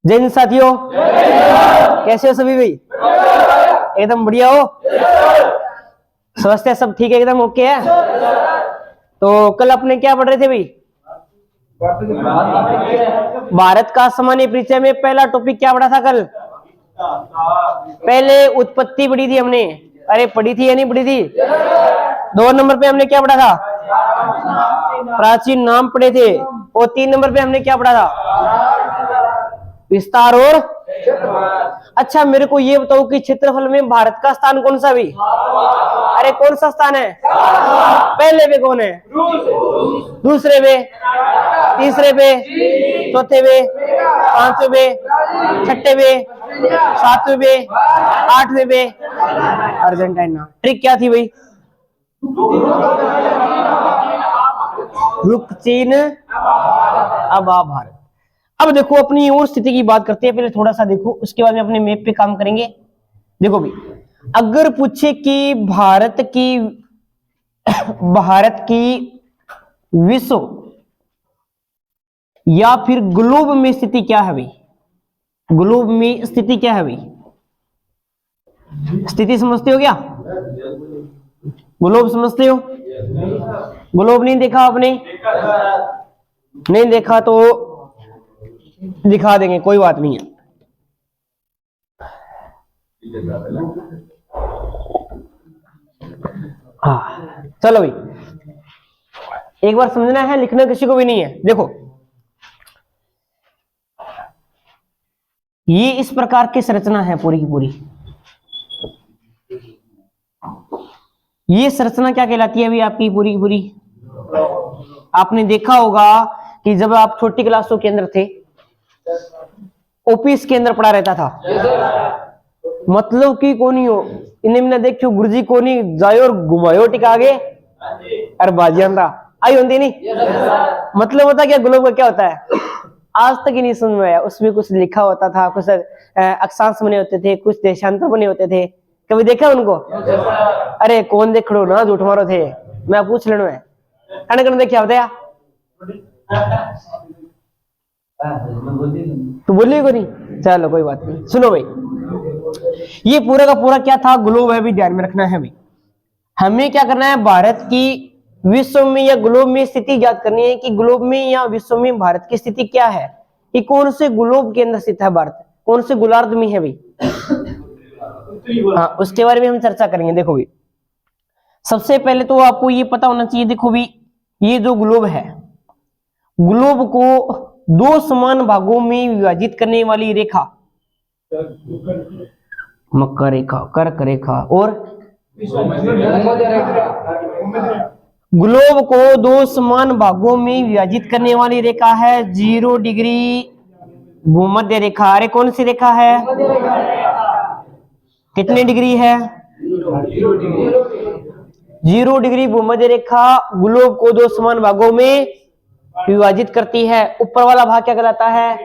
जय हिंद साथियों, कैसे हो सभी भाई? एकदम बढ़िया हो? स्वस्थ है सब? ठीक है, एकदम ओके है। तो कल अपने क्या पढ़ रहे थे भाई? भारत का सामान्य परिचय में पहला टॉपिक क्या पढ़ा था कल? पहले उत्पत्ति पढ़ी थी हमने। अरे पढ़ी थी या नहीं पढ़ी थी? 2 नंबर पे हमने क्या पढ़ा था? प्राचीन नाम पढ़े थे। और 3 नंबर पे हमने क्या पढ़ा था? विस्तार और। अच्छा मेरे को ये बताओ कि क्षेत्रफल में भारत का स्थान कौन सा भी? अरे कौन सा स्थान है? पहले पे कौन है? दूसरे पे, तीसरे पे, चौथे पे, पांचवे पे, छठे पे, सातवें पे, आठवें पे। अर्जेंटीना। ट्रिक क्या थी भाई? रुक चीन अब आ भारत। अब देखो अपनी और स्थिति की बात करते हैं, पहले थोड़ा सा देखो, उसके बाद में अपने मैप पे काम करेंगे। देखो भाई, अगर पूछे कि भारत की विश्व या फिर ग्लोब में स्थिति क्या है भाई? ग्लोब में स्थिति क्या है भाई? स्थिति समझते हो क्या? ग्लोब समझते हो? ग्लोब नहीं देखा आपने? नहीं देखा तो दिखा देंगे, कोई बात नहीं है। हाँ चलो भाई, एक बार समझना है, लिखना किसी को भी नहीं है। देखो ये इस प्रकार की संरचना है पूरी की पूरी। ये संरचना क्या कहलाती है अभी आपकी पूरी की पूरी? आपने देखा होगा कि जब आप छोटी क्लासों के अंदर थे, ऑफिस के अंदर पढ़ा रहता था। मतलब कि कोनी हो इन्हें मैंने देखो, गुरुजी कोनी जायो और घुमायो टिकागे अरे बाजियांदा आई होती नहीं। मतलब होता क्या, ग्लोब का क्या होता है आज तक ही नहीं समझ में आया। उसमें कुछ लिखा होता था, कुछ अक्षांश बने होते थे, कुछ देशांतर बने होते थे। कभी देखा उनको? अरे कौन देख लो ना, झूठ मारो थे, मैं पूछ लेना है कण देखा होता तो बोलिए को नहीं। चलो कोई बात नहीं, सुनो भाई, ये पूरा का पूरा क्या था? ग्लोब है भी, ध्यान में रखना है भाई। हमें क्या करना है? भारत की विश्व में या ग्लोब में स्थिति ज्ञात करनी है कि ग्लोब में या विश्व में भारत की स्थिति क्या है, कि कौन से ग्लोब के अंदर स्थित है भारत, कौन से गोलार्ध में है भाई। हाँ उसके बारे में हम चर्चा करेंगे। देखो भाई, सबसे पहले तो आपको ये पता होना चाहिए। देखो भी, ये जो ग्लोब है, ग्लोब को 2 समान भागों में विभाजित करने वाली रेखा मकर रेखा, कर्क रेखा और ग्लोब को 2 समान भागों में विभाजित करने वाली रेखा है 0 डिग्री भूमध्य रेखा। अरे कौन सी रेखा है? कितने डिग्री है? 0 डिग्री भूमध्य रेखा ग्लोब को 2 समान भागों में विभाजित करती है। ऊपर वाला भाग क्या कहलाता है?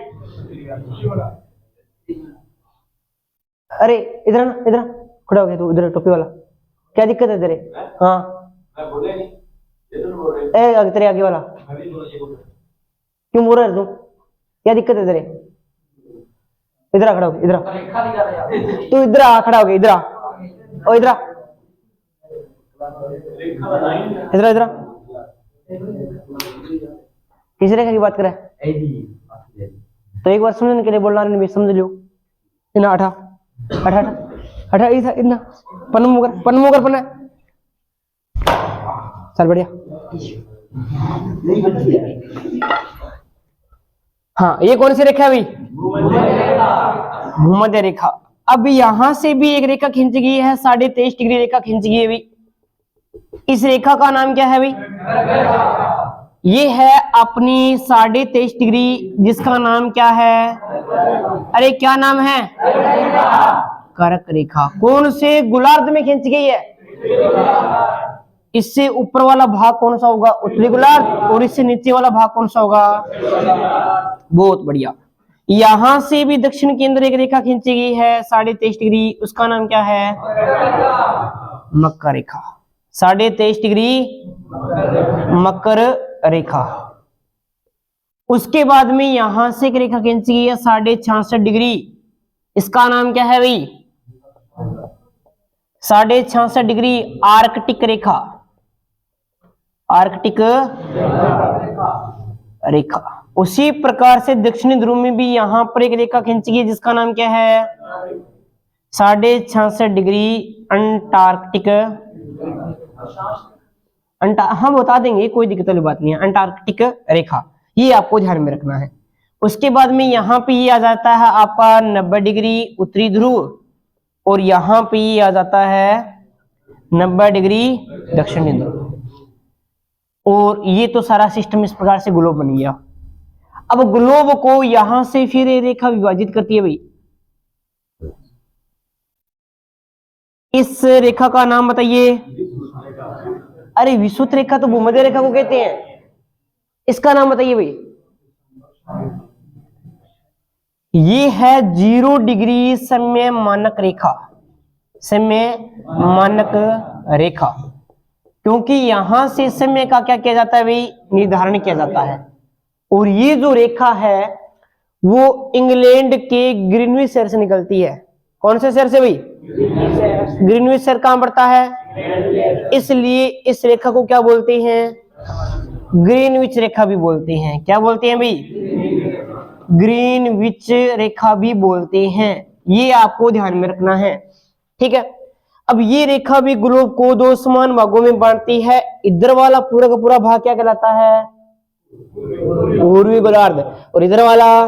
अरे इधर ना, इधर खड़ा हो गया तू, इधर टोपी वाला, क्या दिक्कत है तेरे? हाँ तेरे आगे वाला क्यों बोल रहा है तू? क्या दिक्कत है तेरे? इधर खड़ा हो गया, इधर तू, इधर आ खड़ा हो गया, इधर आ, ओ इधर इधर इधर किस रेखा की बात करे? तो एक बार समझने के लिए बोल रहा है, समझ लो। इना अठा अठा अठा इतना पन्मुगर पन्मुगर पन्ना। चल बढ़िया। हाँ ये कौन सी रेखा है भाई? भूमध्य रेखा। अब यहां से भी एक रेखा खींची गई है, 23.5 डिग्री रेखा खींची गई है भाई। इस रेखा का नाम क्या है भाई? ये है अपनी 23.5 डिग्री, जिसका नाम क्या है? अरे क्या नाम है? कर्क रेखा। कौन से गोलार्ध में खींची गई है? इससे ऊपर वाला भाग कौन सा होगा? उत्तरी गोलार्ध। और इससे नीचे वाला भाग कौन सा होगा? बहुत बढ़िया। यहां से भी दक्षिण के अंदर एक रेखा खींची गई है 23.5 डिग्री, उसका नाम क्या है? मकर रेखा। 23.5 डिग्री मकर रेखा। उसके बाद में यहां से एक रेखा खींची गई है 66.5 डिग्री। इसका नाम क्या है भाई? 66.5 डिग्री आर्कटिक रेखा। आर्कटिक रेखा। उसी प्रकार से दक्षिणी ध्रुव में भी यहां पर एक रेखा खींची गई जिसका नाम क्या है? 66.5 डिग्री अंटार्कटिक। हम बता देंगे, कोई दिक्कत वाली बात नहीं है। अंटार्कटिक रेखा, ये आपको ध्यान में रखना है। उसके बाद में यहाँ पे ये आ जाता है आपका 90 डिग्री उत्तरी ध्रुव, और यहाँ पे ये आ जाता है 90 डिग्री दक्षिणी ध्रुव। और ये तो सारा सिस्टम इस प्रकार से ग्लोब बन गया। अब ग्लोब को यहां से फिर ये रेखा विभाजित करती है भाई। इस रेखा का नाम बताइए। अरे विषुवत रेखा तो भूमध्य रेखा को कहते हैं। इसका नाम बताइए भाई। ये है 0 डिग्री समय मानक रेखा। समय मानक रेखा, क्योंकि यहां से समय का क्या किया जाता है भाई? निर्धारण किया जाता है। और ये जो रेखा है वो इंग्लैंड के ग्रीनविच शहर से निकलती है। कौन से शहर से भाई? ग्रीनविच शहर कहां पड़ता है? इसलिए इस रेखा को क्या बोलते हैं? ग्रीनविच रेखा भी बोलते हैं। क्या बोलते हैं भाई? ग्रीनविच रेखा भी बोलते हैं। ये आपको ध्यान में रखना है, ठीक है। अब ये रेखा भी ग्लोब को दो समान भागों में बांटती है। इधर वाला पूरा का पूरा भाग क्या कहलाता है? पूर्वी गोलार्ध। और इधर वाला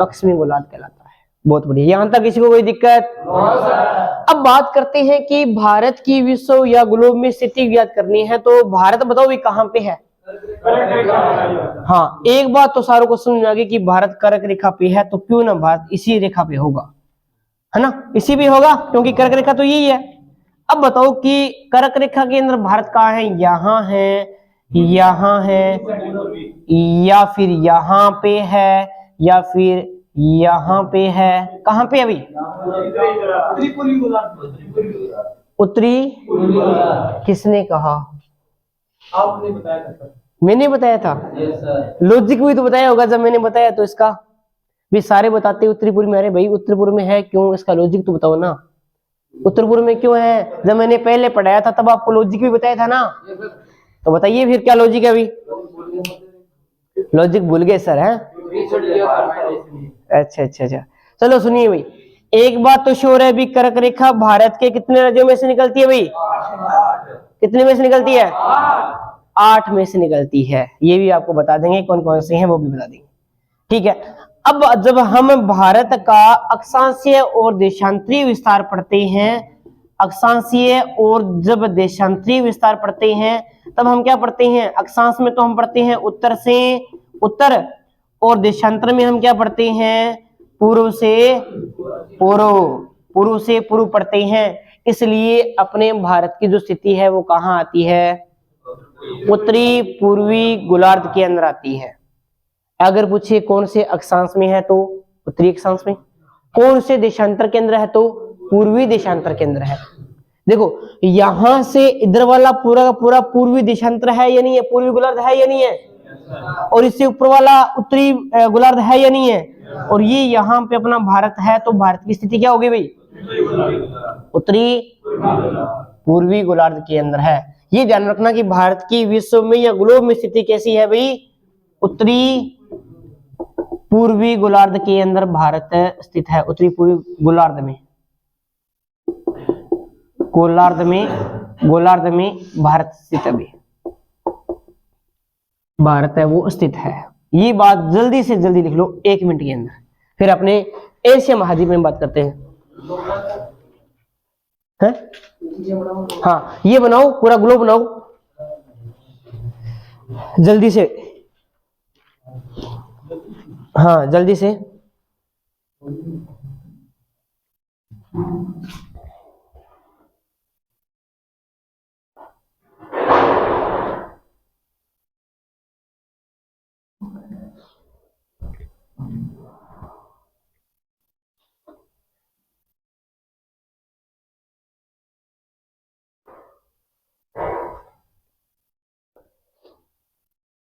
पश्चिमी गोलार्ध कहलाता है। बहुत बढ़िया, यहां तक किसी को कोई दिक्कत? अब बात करते हैं कि भारत की विश्व या ग्लोब में स्थिति ज्ञात करनी है, तो भारत बताओ भी कहां पे है? हाँ, एक बात तो सारों को समझ में आ गई कि भारत कर्क रेखा पे है, तो क्यों ना भारत इसी रेखा पे होगा, है ना? इसी पे होगा, क्योंकि कर्क रेखा तो यही है। अब बताओ कि कर्क रेखा के अंदर भारत कहाँ है? यहाँ है, यहाँ है, या फिर यहाँ पे है, या फिर यहाँ पे है। कहाँ पे अभी? उत्तरी। किसने कहा? आपने बताया था सर। मैंने बताया था। लॉजिक भी तो बताया होगा जब मैंने बताया तो। इसका भी सारे बताते उत्तरी पूर्व में। अरे भाई उत्तरी पूर्व में है क्यों? इसका लॉजिक तो बताओ ना। उत्तर पूर्व में क्यों है? जब मैंने पहले पढ़ाया था तब आपको लॉजिक भी बताया था ना। तो बताइए फिर क्या लॉजिक है अभी? लॉजिक भूल गए सर? है अच्छा अच्छा अच्छा, चलो सुनिए भाई। एक बात तो श्योर है भी, कर्क रेखा भारत के कितने राज्यों में से निकलती है भाई? कितने में से निकलती है? 8 में से निकलती है। ये भी आपको बता देंगे कौन कौन से हैं, वो भी बता देंगे, ठीक है। अब जब हम भारत का अक्षांशीय और देशांतरीय विस्तार पढ़ते हैं, अक्षांशीय और जब देशांतरीय विस्तार पढ़ते हैं, तब हम क्या पढ़ते हैं? अक्षांश में तो हम पढ़ते हैं उत्तर से उत्तर, और देशांतर में हम क्या पढ़ते हैं? पूर्व से पूर्व। पूर्व से पूर्व पढ़ते हैं। इसलिए अपने भारत की जो स्थिति है वो कहाँ आती है? उत्तरी पूर्वी गोलार्ध के अंदर आती है। अगर पूछिए कौन से अक्षांश में है, तो उत्तरी अक्षांश में। कौन से देशांतर के अंदर है, तो पूर्वी देशांतर के अंदर है। देखो यहां से इधर वाला पूरा का पूरा पूर्वी देशांतर है या नहीं है? पूर्वी गोलार्ध है या नहीं है? और इससे ऊपर वाला उत्तरी गोलार्ध है या नहीं है? और ये यहाँ पे अपना भारत है, तो भारत की स्थिति क्या होगी भाई? उत्तरी पूर्वी गोलार्ध के अंदर है। ये ध्यान रखना कि भारत की विश्व में या ग्लोब में स्थिति कैसी है भाई? उत्तरी पूर्वी गोलार्ध के अंदर भारत स्थित है। उत्तरी पूर्वी गोलार्ध में, गोलार्ध में भारत स्थित है। भारत है वो स्थित है। ये बात जल्दी से जल्दी लिख लो 1 मिनट के अंदर। फिर अपने एशिया महाद्वीप में बात करते हैं। है? हाँ, ये बनाओ, पूरा ग्लोब बनाओ जल्दी से। हाँ जल्दी से।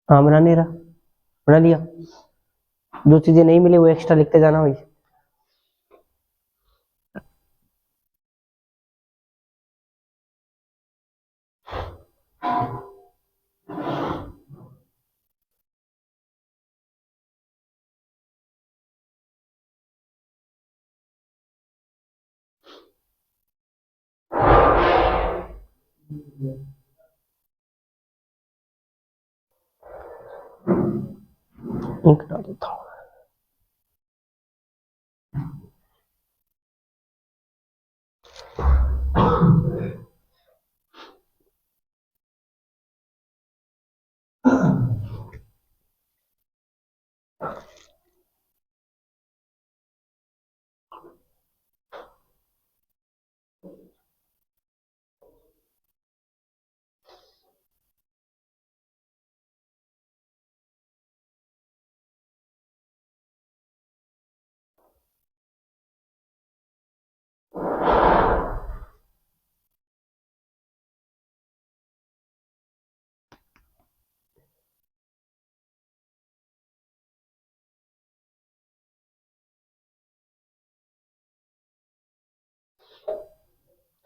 हाँ बना नहीं रहा। बना लिया। जो चीजें नहीं मिली वो एक्स्ट्रा लिखते जाना भाई। इंक डाल देता हूँ।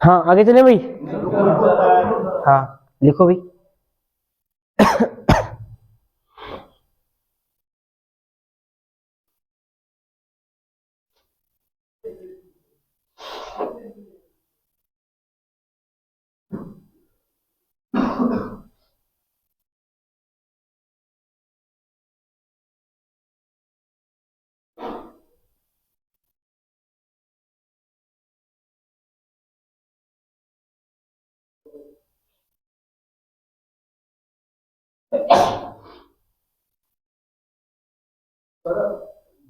हाँ आगे चले भाई। हाँ लिखो भाई।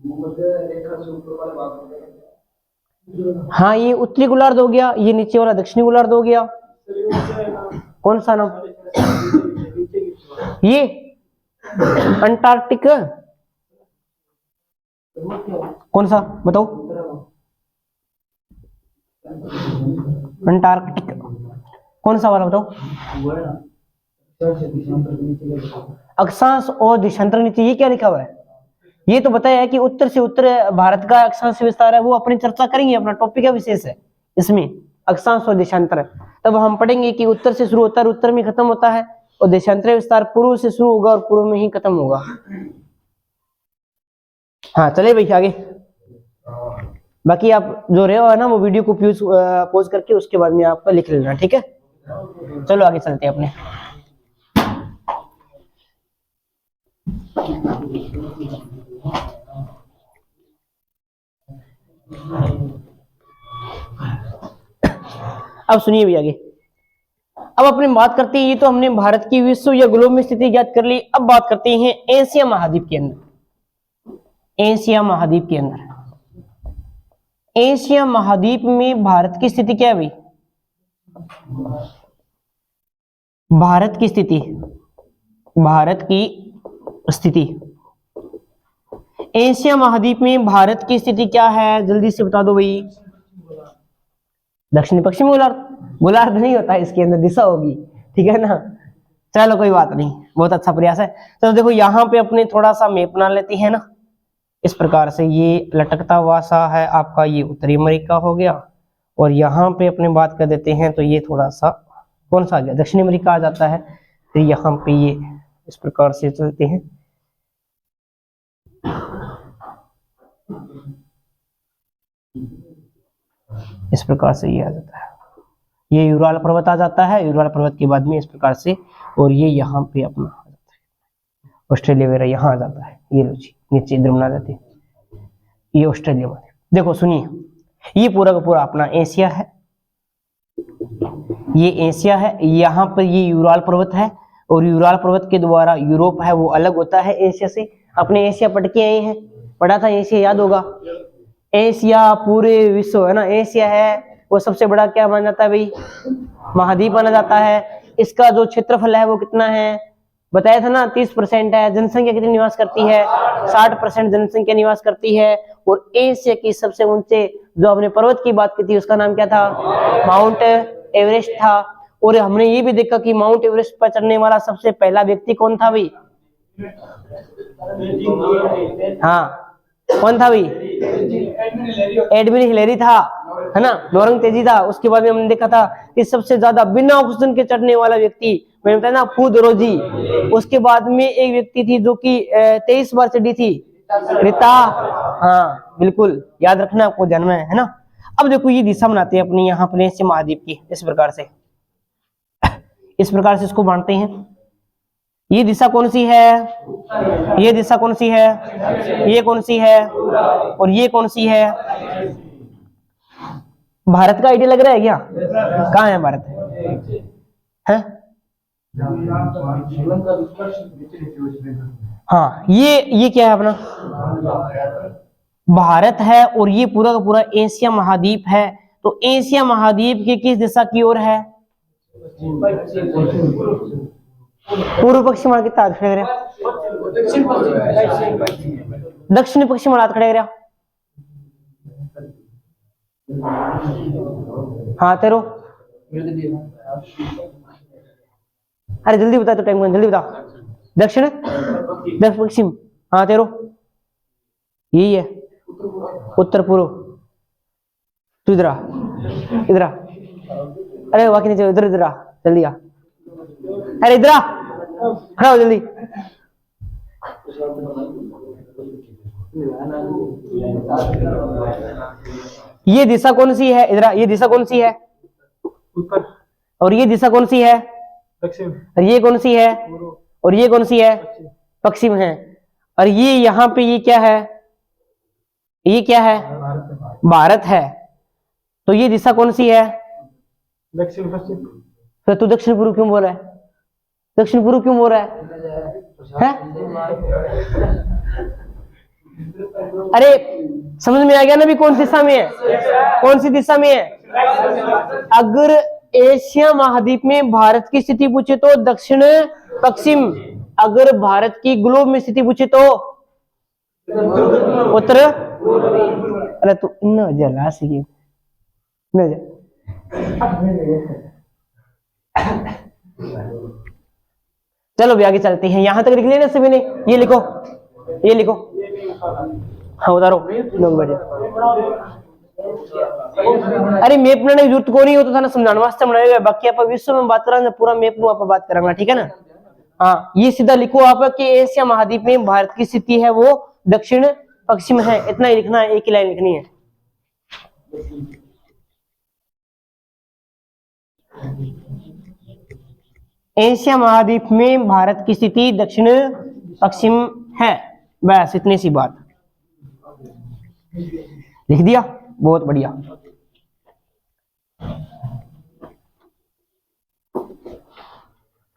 मध्य रेखा से ऊपर वाले भाग में हाँ ये उत्तरी गोलार्ध हो गया, ये नीचे वाला दक्षिणी गोलार्ध हो गया। कौन सा नाम? ये अंटार्कटिक। कौन सा बताओ? अंटार्कटिक कौन सा वाला बताओ? अक्षांश और देशांतर नीति, ये क्या लिखा हुआ है? ये तो बताया है कि उत्तर से उत्तर भारत का अक्षांश विस्तार है, वो अपनी चर्चा करेंगे, अपना टॉपिक का विशेष है इसमें अक्षांश और देशांतर। तब हम पढ़ेंगे कि उत्तर से शुरू होता है, उत्तर में खत्म होता है, और देशांतर विस्तार पूर्व से शुरू होगा और पूर्व में ही खत्म होगा। हाँ चले भाई आगे। बाकी आप जो रहे हो है ना, वो वीडियो को पॉज करके उसके बाद में आपका लिख लेना, ठीक है? चलो आगे चलते हैं अपने। अब सुनिए भी आगे। अब अपनी बात करते हैं, ये तो हमने भारत की विश्व या ग्लोब में स्थिति ज्ञात कर ली। अब बात करते हैं एशिया महाद्वीप के अंदर। एशिया महाद्वीप के अंदर, एशिया महाद्वीप में भारत की स्थिति क्या है भाई? भारत की स्थिति, भारत की स्थिति एशिया महाद्वीप में भारत की स्थिति क्या है? जल्दी से बता दो भाई। दक्षिणी पश्चिमी गोलार्ध। गोलार्ध नहीं होता है इसके अंदर, दिशा होगी, ठीक है ना? चलो कोई बात नहीं, बहुत अच्छा प्रयास है। तो देखो यहाँ पे अपने थोड़ा सा मैप बना लेते हैं ना, इस प्रकार से। ये लटकता हुआ सा है आपका, ये उत्तरी अमेरिका हो गया, और यहाँ पे अपने बात कर देते हैं तो ये थोड़ा सा कौन सा आ गया? दक्षिणी अमेरिका आ जाता है। फिर यहाँ पे ये इस प्रकार से चलते हैं। इस प्रकार से ये आ जाता है, ये यूराल पर्वत आ जाता है। यूराल पर्वत के बाद में इस प्रकार से, और ये यहाँ पे अपना आ जाता है ऑस्ट्रेलिया वगैरह, यहाँ आ जाता है। ये लो जी नीचे इधर बना देते हैं, ये ऑस्ट्रेलिया में। देखो सुनिए, ये पूरा का पूरा अपना एशिया है, ये एशिया है। यहाँ पर ये यूराल पर्वत है, और यूराल पर्वत के द्वारा यूरोप है वो अलग होता है एशिया से। अपने एशिया पढ़ के आए हैं, पढ़ा था एशिया, याद होगा। एशिया पूरे विश्व है ना, एशिया है वो सबसे बड़ा क्या माना जाता है भाई? महाद्वीप माना जाता है। इसका जो क्षेत्रफल है वो कितना है बताया था ना? 30% है। जनसंख्या कितनी निवास करती है? 60% जनसंख्या निवास करती है। और एशिया की सबसे ऊंचे जो हमने पर्वत की बात की थी, उसका नाम क्या था? माउंट एवरेस्ट था। और हमने ये भी देखा कि माउंट एवरेस्ट पर चढ़ने वाला सबसे पहला व्यक्ति कौन था भाई? हाँ कौन था भाई? एडमिन हिलेरी था, है ना। औरंगजेब था। उसके बाद में हमने देखा था कि सबसे ज्यादा बिना ऑक्सीजन के चढ़ने वाला व्यक्ति मैंने बताया ना फूदरोजी। उसके बाद में एक व्यक्ति थी जो कि 23 बार चढ़ी थी, रीता। हाँ बिल्कुल याद रखना, आपको ध्यान में है ना। अब देखो ये दिशा बनाते हैं अपनी यहाँ अपने एशिया महाद्वीप की, इस प्रकार से इसको बांटते हैं। ये दिशा कौन सी है? ये दिशा कौन सी है? ये कौन सी है? और ये कौन सी है? भारत का आइडिया लग रहा है क्या? कहाँ है भारत? है? हाँ ये क्या है अपना? भारत है। और ये पूरा का पूरा एशिया महाद्वीप है। तो एशिया महाद्वीप की किस दिशा की ओर है? पूर्व पश्चिम वाला कितना खड़े रहा? दक्षिण पश्चिम वाला खड़े रहा। हाँ तेरो, अरे जल्दी बता, तो टाइम जल्दी बता। दक्षिण पश्चिम, हाँ तेरो यही है। उत्तर पूर्व, तू इधर आ, इधर आ। अरे वाकई नहीं, इधर इधर आ, जल्दी आ। अरे इधर आ, खड़ा हो जल्दी। ये दिशा कौन सी है? इधर आ। ये दिशा कौन सी है? उत्तर। और ये दिशा कौन सी है? दक्षिण। और ये कौन सी है? और ये कौन सी है? पश्चिम है। और ये यहाँ पे ये क्या है? ये क्या है? भारत है। तो ये दिशा कौन सी है? दक्षिण पश्चिम। फिर तू दक्षिण पूर्व क्यों बोल रहा है? दक्षिण पूर्व क्यों बोल रहा है? अरे समझ में आ गया ना भी कौन सी दिशा में है? कौन सी दिशा में है? अगर एशिया महाद्वीप में भारत की स्थिति पूछे तो दक्षिण पश्चिम। अगर भारत की ग्लोब में स्थिति पूछे तो उत्तर। अरे तू न जला सी न जा। चलो भी आगे चलते हैं। यहां तक लिख लिया ना सभी ने? ये लिखो, ये लिखो। हाँ उतारो नंबर। अरे मैप बनाने की जरूरत को नहीं हो तो था ना, समझाने वास्ते बनाएगा। बाकी आप विश्व में बात करेंगे, पूरा मैप में आप बात करेंगे, ठीक है ना। हाँ ये सीधा लिखो आप कि एशिया महाद्वीप में भारत की स्थिति है वो दक्षिण पश्चिम है। इतना ही लिखना है, एक ही लाइन लिखनी है। एशिया महाद्वीप में भारत की स्थिति दक्षिण पश्चिम है। बस इतनी सी बात लिख दिया, बहुत बढ़िया।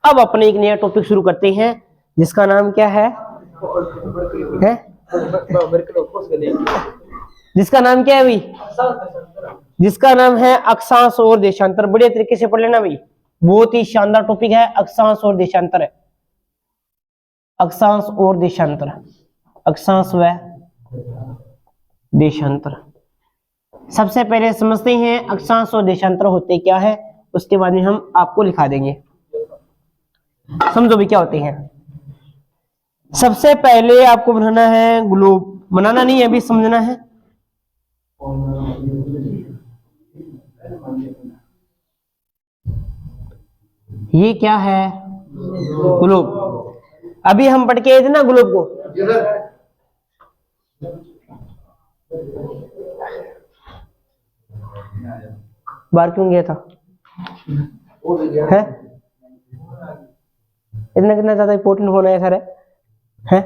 अब अपने एक नया टॉपिक शुरू करते हैं जिसका नाम क्या है? जिसका नाम क्या है भाई? जिसका नाम है अक्षांश और देशांतर। बढ़िया तरीके से पढ़ लेना भाई, बहुत ही शानदार टॉपिक है अक्षांश और देशांतर। अक्षांश और देशांतर, अक्षांश व देशांतर। सबसे पहले समझते हैं अक्षांश और देशांतर होते क्या है, उसके बाद में हम आपको लिखा देंगे। समझो भी क्या होते हैं। सबसे पहले आपको बनाना है ग्लोब। बनाना नहीं है, अभी समझना है। ये क्या है? ग्लोब। अभी हम पढ़ के आए थे ना ग्लोब को। बाहर क्यों गया था? है इतना कितना ज्यादा इंपॉर्टेंट होना है सर? है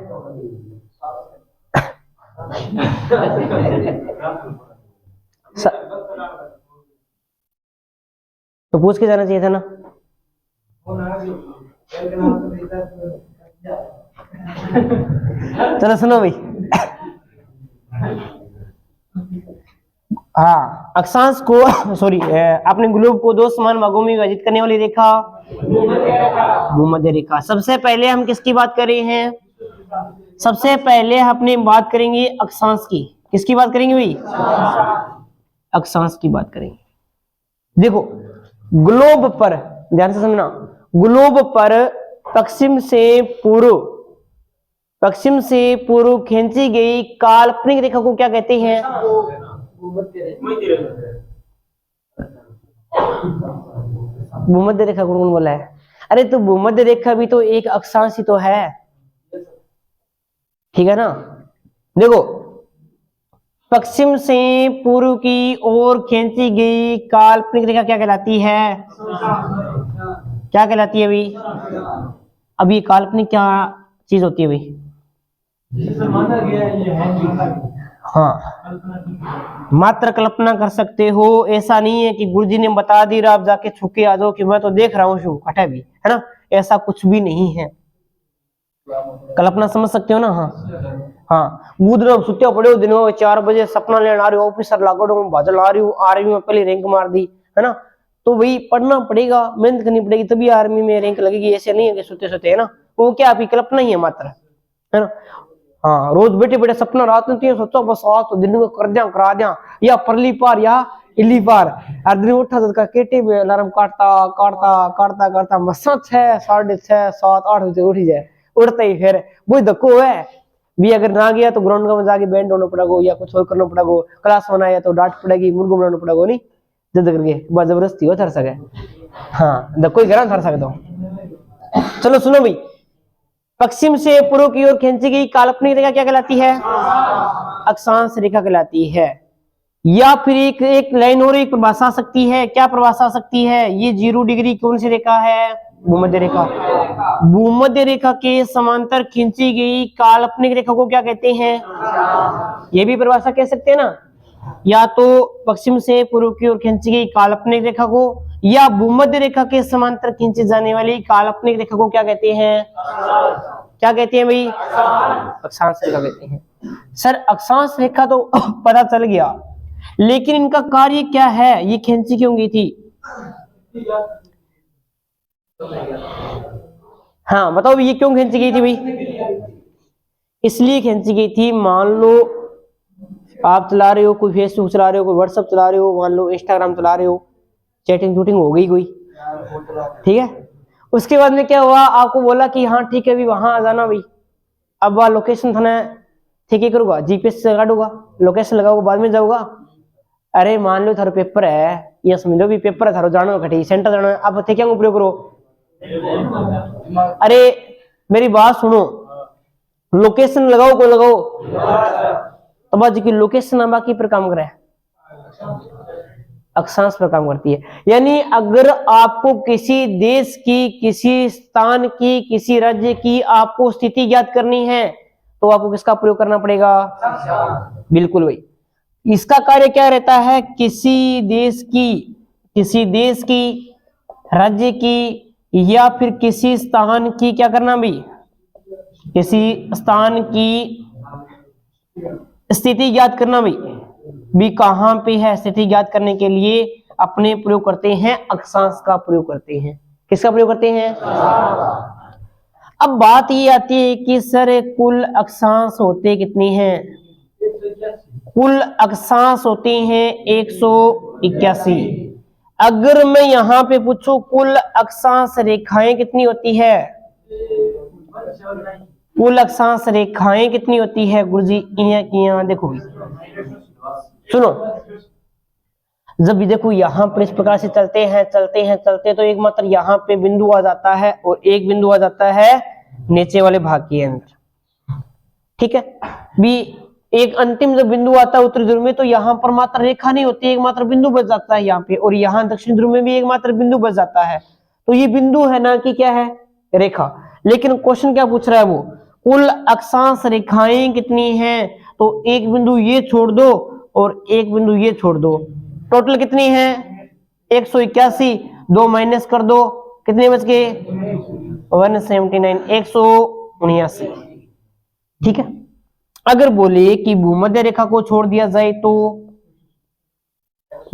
तो पूछ के जाना चाहिए था ना। चलो सुनो भाई। हाँ अक्षांश को सॉरी आपने ग्लोब को दो समान भागों में विभाजित करने वाली रेखा भूमध्य रेखा। सबसे पहले हम किसकी बात कर रहे हैं? सबसे पहले अपने बात करेंगे अक्षांश की। किसकी बात करेंगे भाई? अक्षांश की बात करेंगे। देखो ग्लोब पर ध्यान से समझना, ग्लोब पर पश्चिम से पूर्व पश्चिम से पूर्व खींची गई काल्पनिक रेखा को क्या कहते हैं? भूमध्य रेखा कौन बोला है? अरे तो भूमध्य रेखा भी तो एक अक्षांश ही तो है, ठीक है ना। देखो, पश्चिम से पूर्व की ओर खींची गई काल्पनिक रेखा क्या कहलाती है? क्या कहलाती है अभी? अभी काल्पनिक क्या चीज होती है अभी? माना गया ये है, हाँ, मात्र कल्पना कर सकते हो, ऐसा नहीं है कि गुरुजी ने बता दी आप जाके छुके आ जाओ कि मैं तो देख रहा हूँ हटा भी, है ना, ऐसा कुछ भी नहीं है। कल्पना समझ सकते हो ना। हाँ हाँ, गुदरो सुत्ते पड़े हो, दिन में 4 बजे सपना लेने आ रही हो, ऑफिसर लागो बादल आ रही हूँ पहले रैंक मार दी, है ना। तो भाई पढ़ना पड़ेगा, मेहनत करनी पड़ेगी, तभी आर्मी में रैंक लगेगी, ऐसे नहीं है कि सोते सोते, है ना। वो क्या आपकी कल्पना ही है मात्र, है ना। हाँ, रोज बैठे बैठे सपना रात में सोचो बस आज तो दिन में कर दिया करा दिया, या परली पार या इली पार। हर दिन उठा तो केटे में अलार्म काटता काटता काटता काटता मसा 6, 6:30, 7, 8 बजे उठी जाए, उड़ता ही फिर वही धक्को है भी। अगर ना गया तो ग्राउंड में जाके बैंड होना पड़ेगा या कुछ और करना पड़ेगा, क्लास में आया तो डांट पड़ेगी, मुर्गो बनाना पड़ेगा, नहीं जद करके बस जबरदस्ती हो थर सके। हाँ, धक्को ही करा थर सकता हूँ। चलो सुनो भाई, पश्चिम से पूर्व की ओर खींची गई काल्पनिक रेखा क्या कहलाती है? अक्षांश रेखा कहलाती है। या फिर एक लाइन और एक परिभाषा आ सकती है। क्या परिभाषा आ सकती है? ये 0 डिग्री कौन सी रेखा है? भूमध्य रेखा। भूमध्य रेखा के समांतर खींची गई काल्पनिक रेखा को क्या कहते हैं? ये भी परिभाषा कह सकते हैं ना, या तो पश्चिम से पूर्व की ओर खींची गई काल्पनिक रेखा को, या भूमध्य रेखा के समांतर खींची जाने वाली काल्पनिक रेखा को क्या कहते हैं? क्या कहते हैं भाई? अक्षांश रेखा कहते हैं। सर अक्षांश रेखा तो पता चल गया, लेकिन इनका कार्य क्या है? ये खींची क्यों गई थी? हाँ बताओ, ये क्यों खींची गई थी भाई? इसलिए खींची गई थी, मान लो आप चला रहे हो, कोई फेसबुक चला रहे हो, कोई व्हाट्सएप चला रहे हो, मान लो इंस्टाग्राम चला रहे हो, चैटिंग चूटिंग हो गई कोई, ठीक है। उसके बाद में क्या हुआ, आपको बोला कि हाँ ठीक है अभी वहां आ जाना भाई। अब वह लोकेशन थाना ठीक है करूंगा, जीपीएस से काटूंगा, लोकेशन लगाऊंगा, बाद में जाऊंगा। अरे मान लो थारो पेपर है, ये समझो भी पेपर है थारो, जानो कटी सेंटर जाना है, अब थे क्या उपयोग करो। अरे मेरी बात सुनो, लोकेशन लगाओ को लगाओ, तो बाजी की लोकेशन बाकी पर काम करे, अक्षांश पर काम करती है। यानी अगर आपको किसी देश की, किसी स्थान की, किसी राज्य की आपको स्थिति ज्ञात करनी है तो आपको किसका प्रयोग करना पड़ेगा? बिल्कुल भाई। इसका कार्य क्या रहता है? किसी देश की, राज्य की, या फिर किसी स्थान की क्या करना भाई? किसी स्थान की स्थिति ज्ञात करना भाई। भी कहां पे है स्थिति ज्ञात करने के लिए अपने प्रयोग करते हैं, अक्षांश का प्रयोग करते हैं। किसका प्रयोग करते हैं? अब बात ये आती है कि सर कुल अक्षांश होते कितनी हैं? कुल अक्षांश होते हैं 181। अगर मैं यहां पे पूछूं कुल अक्षांश रेखाएं कितनी होती है? कुल अक्षांश रेखाएं कितनी होती है गुरुजी? यहाँ देखो सुनो, जब भी देखो यहाँ पर इस प्रकार से चलते तो एक मात्र यहाँ पे बिंदु आ जाता है और एक बिंदु आ जाता है नीचे वाले भाग के अंदर, ठीक है। भी एक अंतिम जब बिंदु आता है उत्तरी ध्रुव में, तो यहाँ पर मात्र रेखा नहीं होती, एक मात्र बिंदु बच जाता है यहाँ पे, और यहाँ दक्षिण ध्रुव में भी एक मात्र बिंदु बच जाता है। तो ये बिंदु है ना कि क्या है? रेखा। लेकिन क्वेश्चन क्या पूछ रहा है वो, कुल अक्षांश रेखाएं कितनी हैं? तो एक बिंदु ये छोड़ दो और एक बिंदु ये छोड़ दो, टोटल कितनी है? 181। 2 माइनस कर दो, कितने बच गए? 179, 179, ठीक है। अगर बोले कि भूमध्य रेखा को छोड़ दिया जाए तो,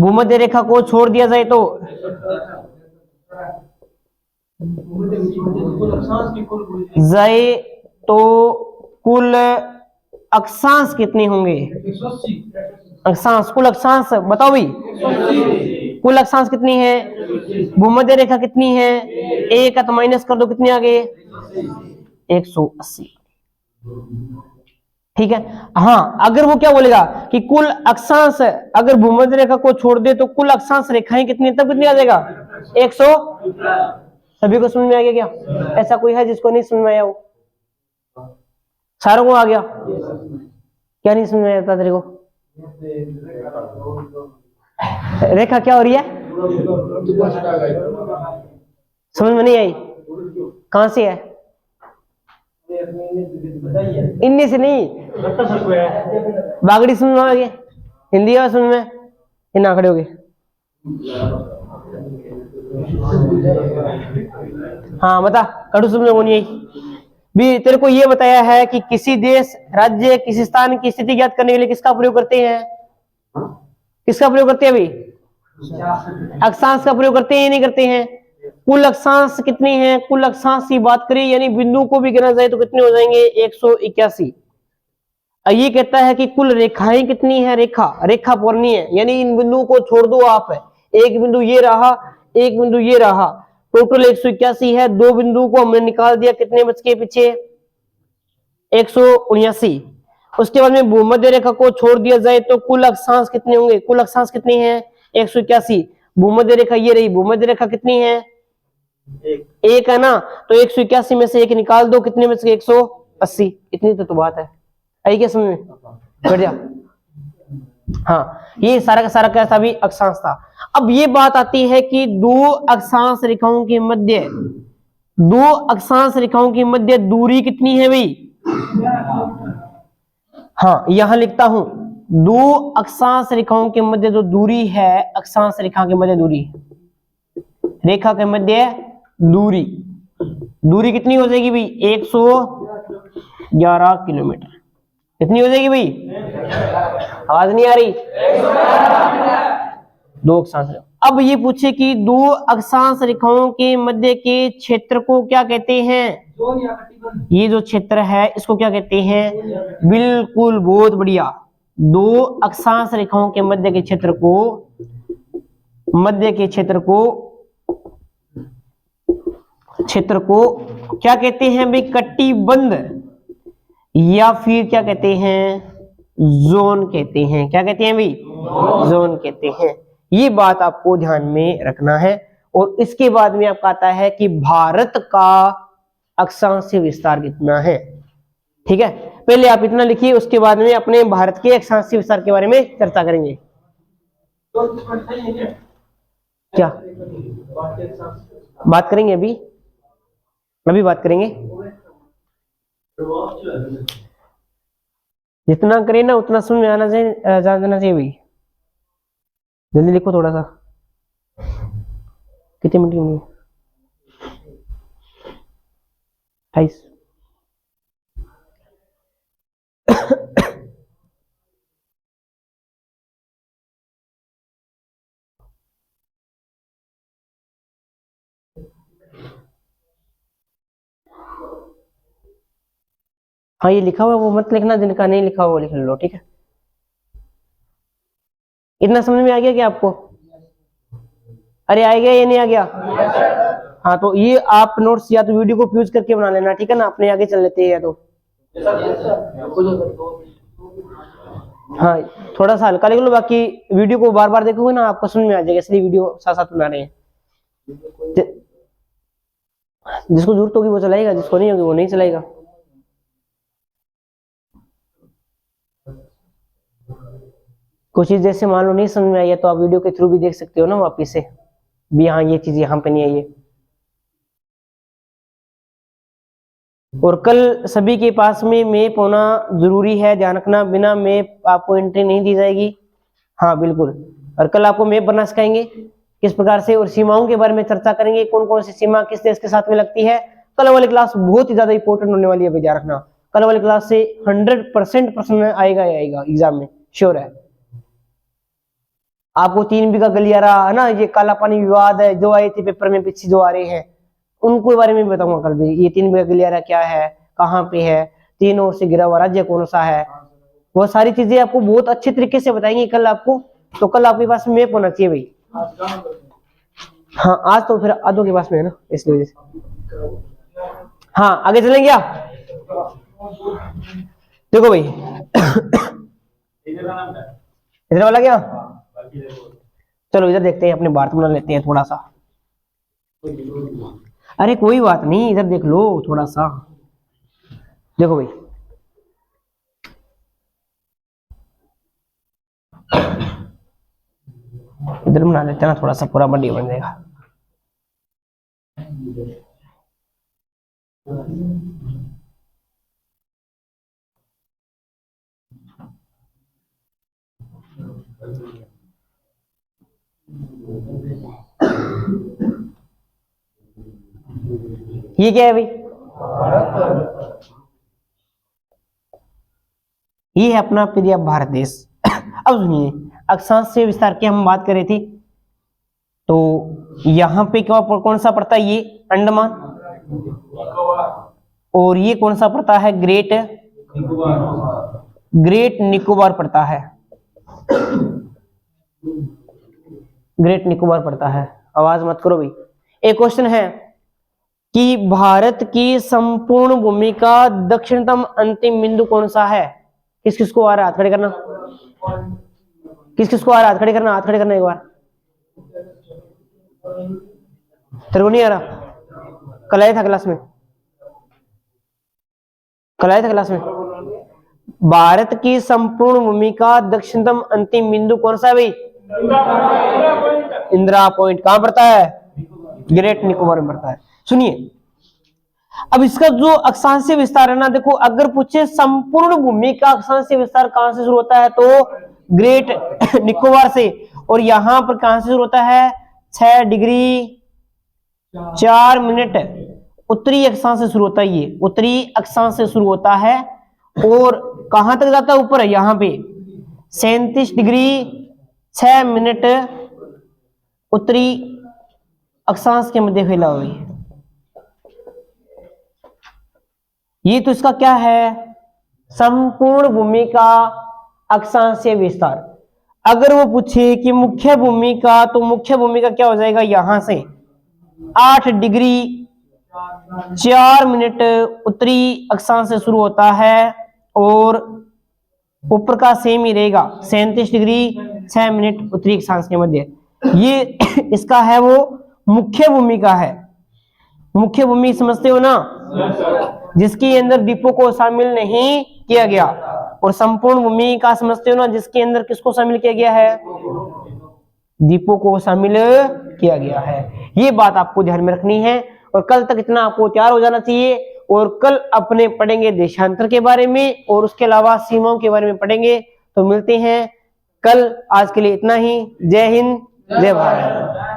भूमध्य रेखा को छोड़ दिया जाए तो कुल अक्षांश कितने होंगे? अक्षांश, कुल अक्षांश बताओ भाई, कुल अक्षांश कितनी है? भूमध्य रेखा कितनी है? एक तो माइनस कर दो, कितने आ गए? 180। ठीक है। हाँ, अगर वो क्या बोलेगा कि कुल अक्षांश, अगर भूमध्य रेखा को छोड़ दे तो कुल अक्षांश रेखाएं कितनी, तब कितनी आ जाएगा 100। सभी को समझ में आ गया क्या? ऐसा कोई है जिसको नहीं समझ में आया हो? सारों को आ गया? क्या नहीं समझ में आता तेरे को? रेखा क्या हो रही है? समझ में नहीं आई? कहां से है? इनमें से नहीं, बागड़ी समझ में आ गई? हिंदी है समझ में? इना खड़े हो गए। हाँ बता, कड़ू समझ में नहीं आई भी? तेरे को ये बताया है कि किसी देश, राज्य, किसी स्थान की स्थिति ज्ञात करने के लिए किसका प्रयोग करते हैं? किसका प्रयोग करते हैं अभी? अक्षांश का प्रयोग करते हैं या नहीं करते हैं? कुल अक्षांश कितनी है? कुल अक्षांश की बात करें यानी बिंदु को भी गिना जाए तो कितने हो जाएंगे? 181। ये कहता है कि कुल रेखाएं कितनी है? रेखा पूर्णी है, यानी इन बिंदुओं को छोड़ दो आप, एक बिंदु ये रहा, एक बिंदु ये रहा, टोटल 181 है। दो बिंदुओं को हमने निकाल दिया, कितने बच के पीछे? 179। उसके बाद में भूमध्य रेखा को छोड़ दिया जाए तो कुल अक्षांश कितने होंगे? कुल अक्षांश कितनी है? 181। भूमध्य रेखा ये रही, भूमध्य रेखा कितनी है? एक है ना, तो 181 में से एक निकाल दो, कितने बच गए? 180। इतनी तो बात है, आई क्या समझ में? बढ़िया। हाँ, ये सारा का सारा कैसा भी अक्षांश था। अब ये बात आती है कि दो अक्षांश रेखाओं के मध्य दूरी कितनी है भाई? हाँ, यहां लिखता हूं, दो अक्षांश रेखाओं के मध्य जो दूरी है, अक्षांश रेखा के मध्य दूरी, रेखा के मध्य दूरी कितनी हो जाएगी भाई? 111 किलोमीटर। कितनी हो जाएगी भाई? आवाज नहीं आ रही? दो अक्षांश रेखा। अब ये पूछे कि दो अक्षांश रेखाओं के मध्य के क्षेत्र को क्या कहते हैं? ये जो क्षेत्र है इसको क्या कहते हैं? बिल्कुल, बहुत बढ़िया। दो अक्षांश रेखाओं के मध्य के क्षेत्र को क्या कहते हैं भाई? कटिबंध, या फिर क्या कहते हैं? जोन कहते हैं। क्या कहते हैं भाई? जोन कहते हैं। ये बात आपको ध्यान में रखना है। और इसके बाद में आपका आता है कि भारत का अक्षांशीय विस्तार कितना है। ठीक है, पहले आप इतना लिखिए, उसके बाद में अपने भारत के अक्षांशीय विस्तार के बारे में चर्चा करेंगे। क्या बात करेंगे? अभी बात करेंगे। जितना करें ना उतना समझ में आना चाहिए, जाना चाहिए भाई। जल्दी लिखो थोड़ा सा। कितने मिनट होंगे? 28। हाँ, ये लिखा हुआ वो मत लिखना, जिनका नहीं लिखा हुआ वो लिख लो, ठीक है? इतना समझ में आ गया क्या आपको? अरे आ गया या नहीं आ गया? हाँ, तो ये आप नोट्स या तो वीडियो को फ्यूज करके बना लेना, ठीक है ना? अपने आगे चल लेते हैं या तो हाँ, थोड़ा सा हल्का लिख लो, बाकी वीडियो को बार बार देखोगे ना आपको समझ में आ जाएगा, इसलिए वीडियो साथ साथ बना रहे हैं। जिसको जरूरत होगी वो चलाएगा, जिसको नहीं होगी वो नहीं चलाएगा। कुछ चीज जैसे मान लो नहीं समझ में आई है तो आप वीडियो के थ्रू भी देख सकते हो ना वापिस से भी, हाँ ये चीज यहाँ पे नहीं आई है। और कल सभी के पास में मैप होना जरूरी है, ध्यान रखना, बिना मैप आपको एंट्री नहीं दी जाएगी। हाँ बिल्कुल, और कल आपको मैप बनना सिखाएंगे किस प्रकार से, और सीमाओं के बारे में चर्चा करेंगे, कौन कौन सी सीमा किस देश के साथ में लगती है। कल वाली क्लास बहुत ही ज्यादा इंपॉर्टेंट होने वाली है, ध्यान रखना। कल वाली क्लास से 100% प्रश्न आएगा एग्जाम में, श्योर है। आपको 3 बीघा गलियारा है ना, ये काला पानी विवाद है जो आए थे पेपर में पीछे जो आ रहे हैं, उनको बारे में भी बताऊंगा कल भी। ये 3 बीघा गलियारा क्या है, कहाँ पे है, 3 ओर से घिरा हुआ राज्य कौन सा है, वो सारी चीजें आपको बहुत अच्छे तरीके से बताएंगे कल आपको। तो कल आपके पास मैप होना चाहिए भाई। हाँ, आज तो फिर आधों के पास में है ना, इसलिए वजह से। हाँ, आगे चलेंगे क्या? देखो भाई इधर का नाम क्या है? इधर वाला क्या, बाकी देखो चलो इधर देखते हैं, अपने भारत बना लेते हैं थोड़ा सा। कोई दिक्कत नहीं। अरे कोई बात नहीं, इधर देख लो थोड़ा सा। देखो भाई इधर बना लेते हैं ना, थोड़ा सा पूरा बढ़िया बन जाएगा। ये क्या है भाई, ये है अपना प्रिय भारत देश। अब सुनिए, अक्षांश से विस्तार की हम बात कर रहे थे, तो यहाँ पे क्या कौन सा पड़ता है, ये अंडमान, और ये कौन सा पड़ता है, ग्रेट निकोबार पड़ता है, ग्रेट निकोबार पड़ता है। आवाज मत करो भाई। एक क्वेश्चन है कि भारत की संपूर्ण भूमि का दक्षिणतम अंतिम बिंदु कौन सा है। किस किस को आ रहा है, हाथ खड़े करना। किस किस को आ रहा है, हाथ खड़े करना, हाथ खड़े करना एक बार। तेरे को नहीं आ रहा, कल आया था क्लास में, कल आया था क्लास में। भारत की संपूर्ण भूमि का दक्षिणतम अंतिम बिंदु कौन सा है भाई, इंदिरा पॉइंट। कहां पड़ता है, ग्रेट निकोबार में पड़ता है। सुनिए, अब इसका जो अक्षांशीय विस्तार है ना, देखो अगर पूछे संपूर्ण भूमि का अक्षांशीय विस्तार कहां से शुरू होता है, तो ग्रेट निकोबार से, और यहां पर कहां से शुरू होता है, 6 डिग्री 4 मिनट उत्तरी अक्षांश से शुरू होता है। ये उत्तरी अक्षांश से शुरू होता है और कहां तक जाता है, ऊपर यहां पे 37 डिग्री 6 मिनट उत्तरी अक्षांश के मध्य फैला हुआ है। ये तो इसका क्या है, संपूर्ण भूमि का अक्षांशीय विस्तार। अगर वो पूछे कि मुख्य भूमि का, तो मुख्य भूमि का क्या हो जाएगा, यहां से 8 डिग्री 4 मिनट उत्तरी अक्षांश से शुरू होता है और ऊपर का सेम ही रहेगा, 37 डिग्री 6 मिनट उत्तरी अक्षांश के मध्य। ये इसका है, वो मुख्य भूमि का है। मुख्य भूमि समझते हो ना, जिसके अंदर द्वीपों को शामिल नहीं किया गया। और संपूर्ण भूमि का समझते हो ना, जिसके अंदर किसको शामिल किया गया है, द्वीपों को शामिल किया गया है। ये बात आपको ध्यान में रखनी है, और कल तक इतना आपको तैयार हो जाना चाहिए। और कल अपने पढ़ेंगे देशांतर के बारे में, और उसके अलावा सीमाओं के बारे में पढ़ेंगे। तो मिलते हैं कल, आज के लिए इतना ही। जय हिंद, जय भारत।